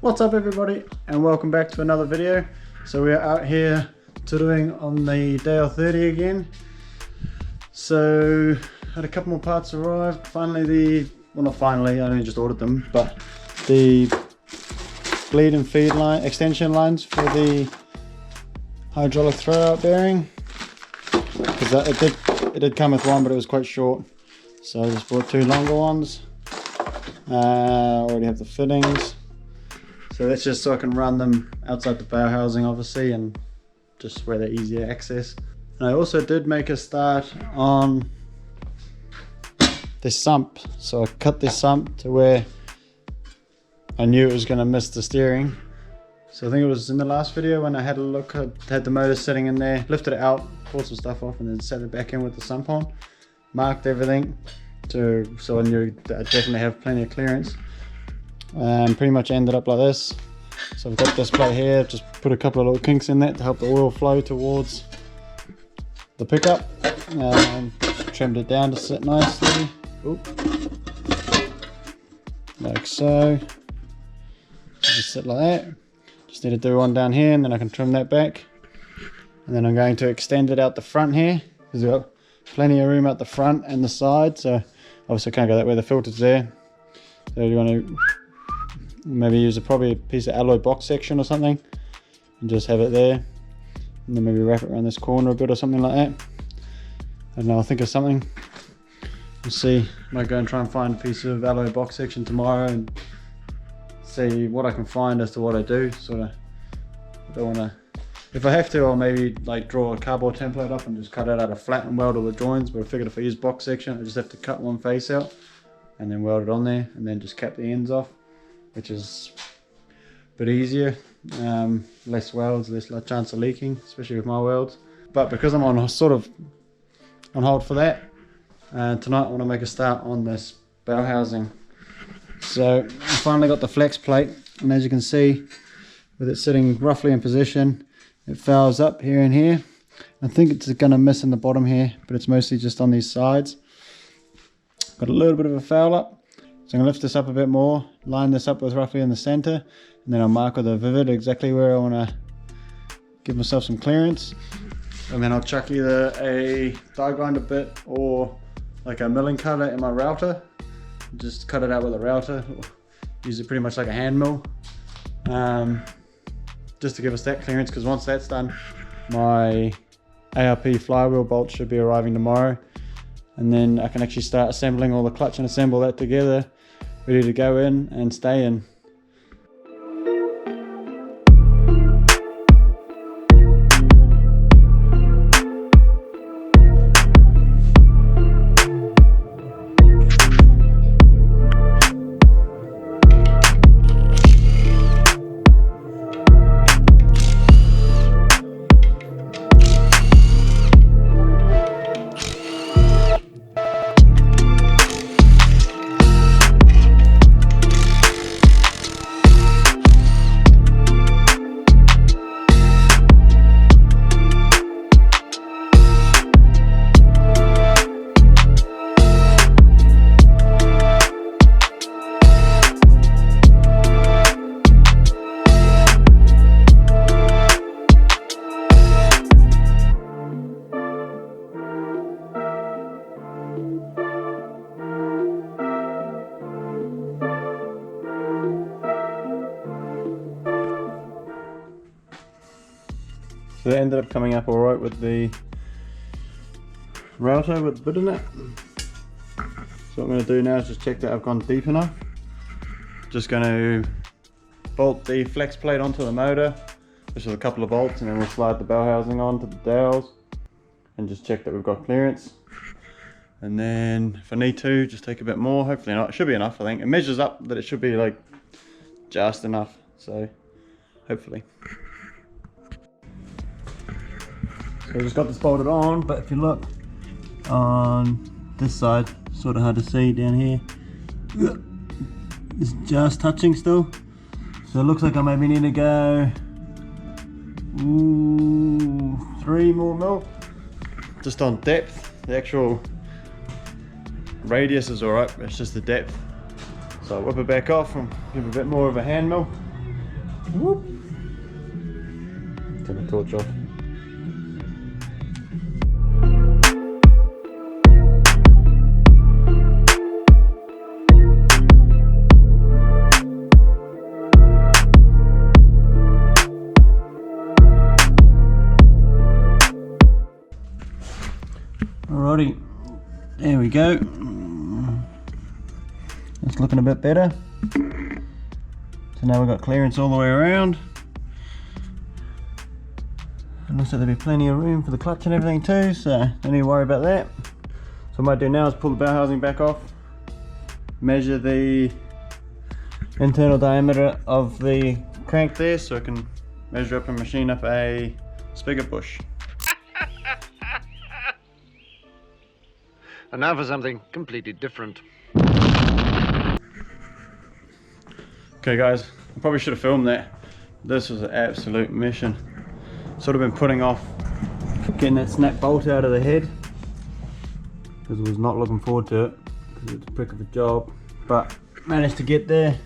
What's up everybody, and welcome back to another video. So we are out here doing on the DALE30 again. So had a couple more parts arrived. Finally not finally, I only just ordered them, but the bleed and feed line extension lines for the hydraulic throwout bearing, because it did come with one, but it was quite short, so I just bought two longer ones. Already have the fittings, so that's just so I can run them outside the bow housing obviously, and just where they're easier access. And I also did make a start on this sump, so I cut this sump to where I knew it was going to miss the steering. So I think it was in the last video when I had a look, I had the motor sitting in there, lifted it out, pulled some stuff off, and then set it back in with the sump on. Marked everything so I knew that I definitely have plenty of clearance. Pretty much ended up like this. So I've got this plate here, just put a couple of little kinks in that to help the oil flow towards the pickup, and trimmed it down to sit nicely. Oop. Like so. Just sit like that. Just need to do one down here, and then I can trim that back. And then I'm going to extend it out the front here, because we've got plenty of room at the front and the side. So obviously I can't go that way, the filter's there. So you want to maybe use probably a piece of alloy box section or something, and just have it there. And then maybe wrap it around this corner a bit or something like that. I don't know, I'll think of something. We'll see. I might go and try and find a piece of alloy box section tomorrow and see what I can find as to what I do. Sort of, I don't want to, if I have to, I'll maybe like draw a cardboard template up and just cut it out of flat and weld all the joins. But I figured if I use box section, I just have to cut one face out and then weld it on there, and then just cap the ends off, which is a bit easier. Less welds, less chance of leaking, especially with my welds. But because I'm on sort of on hold for that, tonight I want to make a start on this bow housing. So I finally got the flex plate, and as you can see, with it sitting roughly in position, it fouls up here and here. I think it's going to miss in the bottom here, but it's mostly just on these sides. Got a little bit of a foul up, so I'm going to lift this up a bit more, line this up with roughly in the center, and then I'll mark with a vivid exactly where I want to give myself some clearance. And then I'll chuck either a die grinder bit or like a milling cutter in my router. Just cut it out with a router, use it pretty much like a hand mill, just to give us that clearance, because once that's done, my ARP flywheel bolt should be arriving tomorrow, and then I can actually start assembling all the clutch and assemble that together, ready to go in and stay in. So that ended up coming up alright with the router with the bit in it. So what I'm going to do now is just check that I've gone deep enough. Just going to bolt the flex plate onto the motor, just with a couple of bolts, and then we'll slide the bell housing onto the dowels and just check that we've got clearance. And then if I need to, just take a bit more. Hopefully not, it should be enough. I think it measures up that it should be like just enough, so hopefully. So I just got this bolted on, but if you look on this side, sort of hard to see down here, it's just touching still. So it looks like I maybe need to go 3 more mil, just on depth. The actual radius is alright, it's just the depth. So I'll whip it back off and give it a bit more of a hand mill, Whoop. Turn the torch off. Alrighty, there we go. It's looking a bit better. So now we've got clearance all the way around. It looks like there'll be plenty of room for the clutch and everything too, so don't need to worry about that. So what I might do now is pull the bell housing back off, measure the internal diameter of the crank there so I can measure up and machine up a spigot bush. And now for something completely different. Okay guys, I probably should have filmed that. This was an absolute mission. Sort of been putting off getting that snap bolt out of the head because I was not looking forward to it because it's a prick of a job, but managed to get there.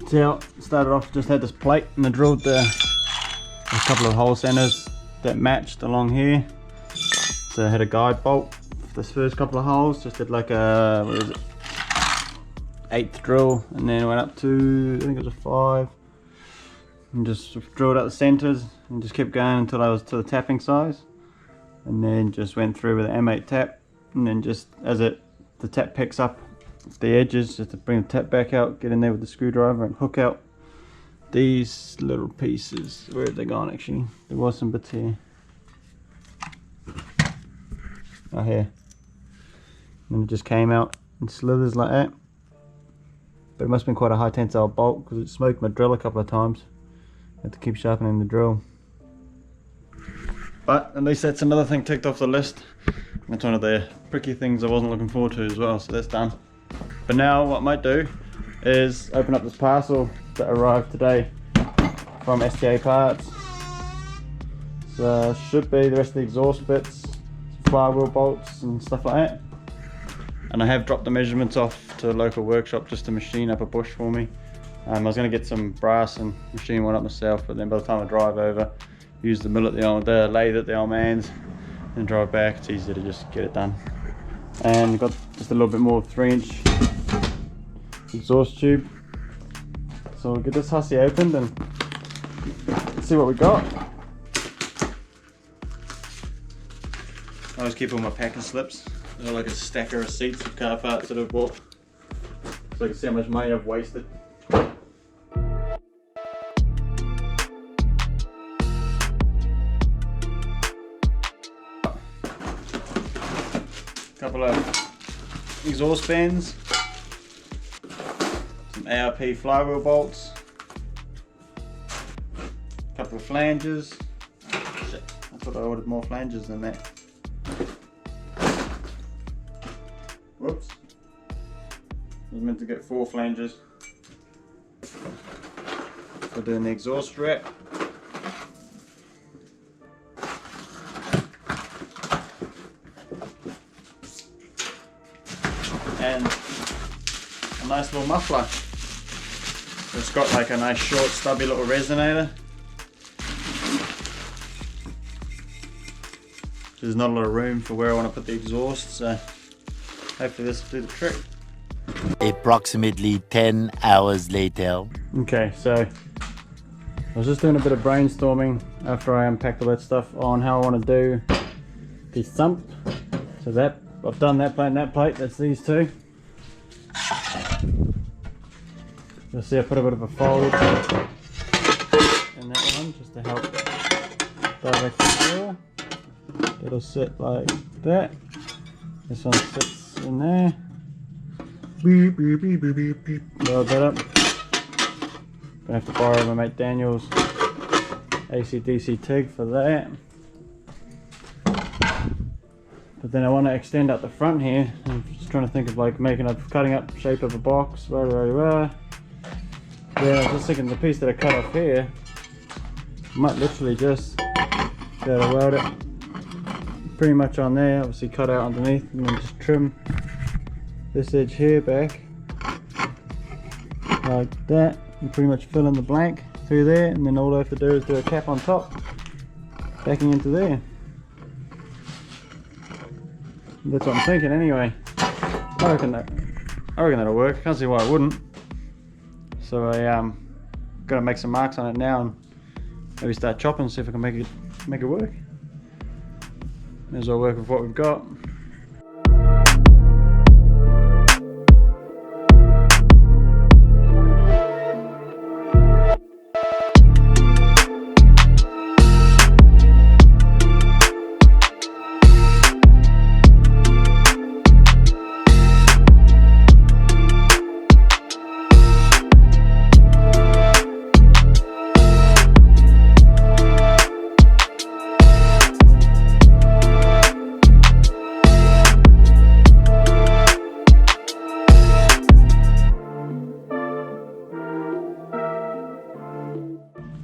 See how it started off, just had this plate and I drilled a couple of hole centers that matched along here. So I had a guide bolt for this first couple of holes, just did like a, what is it, 8th drill, and then went up to, I think it was a 5, and just drilled out the centers and just kept going until I was to the tapping size, and then just went through with an M8 tap, and then just as the tap picks up the edges, just to bring the tap back out, get in there with the screwdriver and hook out these little pieces. Where have they gone actually? There was some bits here. Oh, here. And it just came out and slithers like that. But it must have been quite a high tensile bolt because it smoked my drill a couple of times. I had to keep sharpening the drill. But at least that's another thing ticked off the list. That's one of the pricky things I wasn't looking forward to as well, so that's done. But now what I might do is open up this parcel that arrived today from STA Parts. So should be the rest of the exhaust bits, flywheel bolts and stuff like that. And I have dropped the measurements off to a local workshop just to machine up a bush for me. I was going to get some brass and machine one up myself, but then by the time I drive over, use the mill at the lathe at the old man's and drive back, it's easier to just get it done. And got just a little bit more 3-inch exhaust tube. So we'll get this hussy opened and see what we got. I always keep all my packing slips. They're like a stack of receipts of car parts that I've bought, so I can see how much money I've wasted. Couple of exhaust fans, some ARP flywheel bolts, couple of flanges. Shit, I thought I ordered more flanges than that. Whoops. I was meant to get 4 flanges. For doing the exhaust wrap. And a nice little muffler. It's got like a nice short stubby little resonator. There's not a lot of room for where I want to put the exhaust, so hopefully this will do the trick. Approximately 10 hours later. Okay, so I was just doing a bit of brainstorming after I unpacked all that stuff on how I want to do the sump. So that I've done that plate and that plate, that's these two. You'll see I put a bit of a fold in that one just to help direct the drill. It'll sit like that. This one sits in there. Beep, beep, beep, beep, beep, beep. Load that up. Gonna have to borrow my mate Daniel's AC/DC TIG for that. But then I want to extend out the front here. I'm just trying to think of like cutting up shape of a box. Then I was just thinking the piece that I cut off here, I might literally just go to weld it pretty much on there. Obviously cut out underneath and then just trim this edge here back like that. and pretty much fill in the blank through there, and then all I have to do is do a cap on top, backing into there. That's what I'm thinking anyway. I reckon that'll work. I can't see why it wouldn't. So I gotta make some marks on it now and maybe start chopping and see if I can make it work. May as well work with what we've got.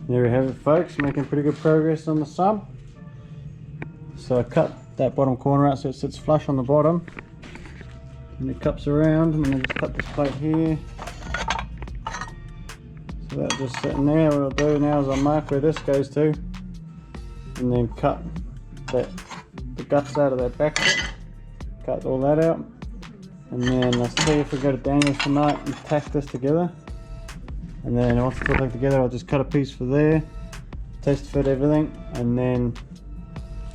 There we have it, folks, making pretty good progress on the sump. So I cut that bottom corner out so it sits flush on the bottom, and it cups around, and then I just cut this plate here. So that's just sitting there. What I'll do now is I'll mark where this goes to, and then cut the guts out of that back bit, cut all that out, and then I'll see if we go to Daniel's tonight and tack this together. And then once it's all taken together, I'll just cut a piece for there, test fit everything, and then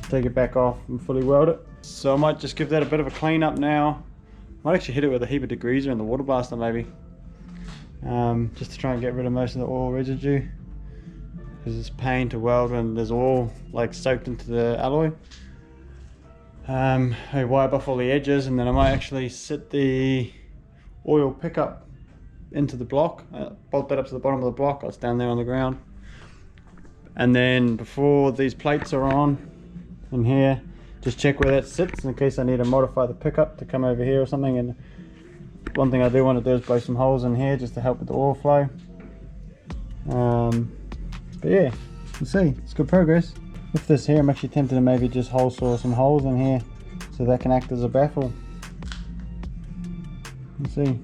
take it back off and fully weld it. So I might just give that a bit of a clean up now. Might actually hit it with a heap of degreaser and the water blaster maybe, just to try and get rid of most of the oil residue, because it's a pain to weld when there's oil like soaked into the alloy. I wire buff all the edges, and then I might actually sit the oil pickup into the block, bolt that up to the bottom of the block. It's down there on the ground, and then before these plates are on in here, just check where that sits in case I need to modify the pickup to come over here or something. And one thing I do want to do is blow some holes in here just to help with the oil flow. But yeah, we'll see. It's good progress. With this here, I'm actually tempted to maybe just hole saw some holes in here so that can act as a baffle. Let's see.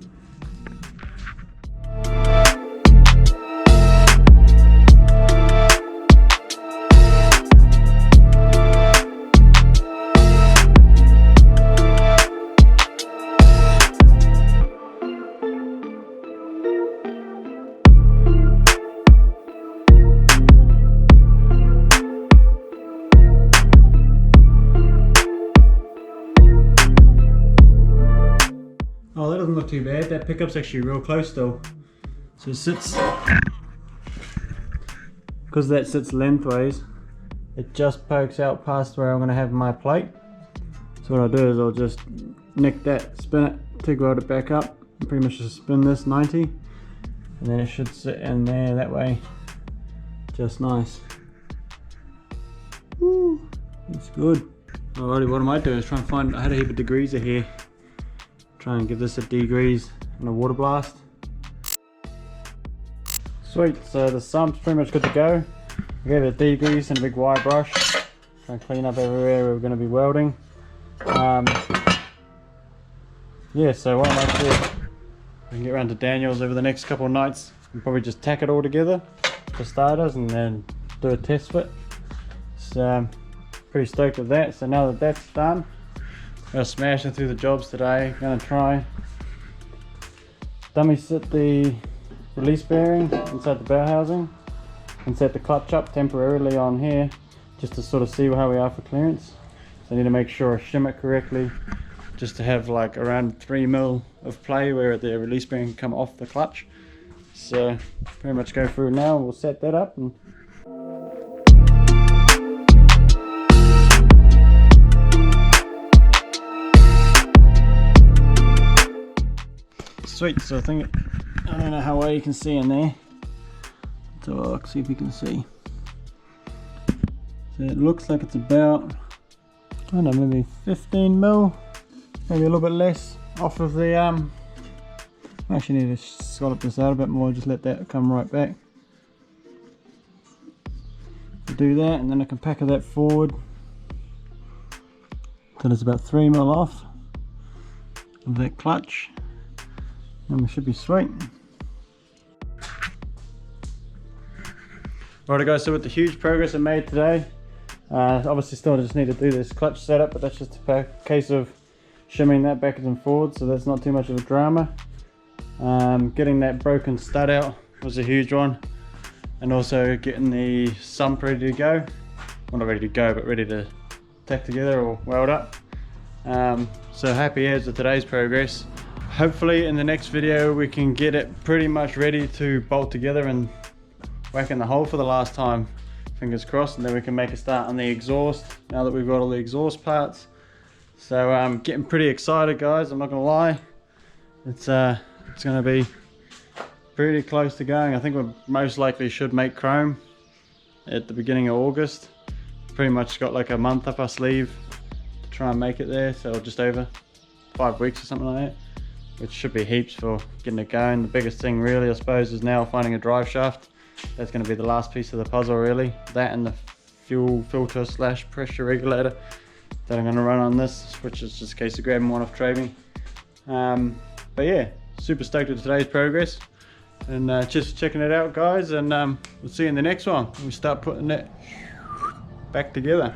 Oh, that doesn't look too bad. That pickup's actually real close still. So it sits, because that sits lengthways, it just pokes out past where I'm going to have my plate. So what I'll do is I'll just nick that, spin it, TIG weld it back up, and pretty much just spin this 90, and then it should sit in there that way. Just nice. Woo, that's good. Alrighty, what I might do is try and find, I had a heap of degreaser here. Try and give this a degrease and a water blast. Sweet, so the sump's pretty much good to go. I gave it a degrease and a big wire brush. Try and clean up everywhere we're going to be welding. Yeah, so what I might do, I can get around to Daniel's over the next couple of nights and probably just tack it all together for starters, and then do a test fit. So pretty stoked with that. So now that that's done, I'm going to smash it through the jobs today. I'm going to try dummy sit the release bearing inside the bell housing and set the clutch up temporarily on here just to sort of see how we are for clearance. So I need to make sure I shim it correctly just to have like around 3mm of play where the release bearing can come off the clutch. So pretty much go through now, we'll set that up. And sweet, so I think, I don't know how well you can see in there. So I'll see if you can see. So it looks like it's about, I don't know, maybe 15mm, maybe a little bit less off of the, I actually need to scallop this out a bit more, just let that come right back. Do that, and then I can packer that forward till it's about 3mm off of that clutch. And we should be sweet. Alright guys, so with the huge progress I made today, obviously still just need to do this clutch setup, but that's just a case of shimming that backwards and forwards, so that's not too much of a drama. Getting that broken stud out was a huge one, and also getting the sump ready to go. Well, not ready to go, but ready to tack together or weld up. So happy as with today's progress. Hopefully in the next video we can get it pretty much ready to bolt together and whack in the hole for the last time, fingers crossed, and then we can make a start on the exhaust now that we've got all the exhaust parts. So I'm getting pretty excited guys, I'm not gonna lie. It's gonna be pretty close to going. I think we most likely should make chrome at the beginning of August. Pretty much got like a month up our sleeve to try and make it there, so just over 5 weeks or something like that, which should be heaps for getting it going. The biggest thing really I suppose is now finding a drive shaft. That's going to be the last piece of the puzzle really. That and the fuel filter / pressure regulator that I'm going to run on this, which is just a case of grabbing one off Traving. But yeah, super stoked with today's progress, and just checking it out guys, and we'll see you in the next one when we start putting it back together.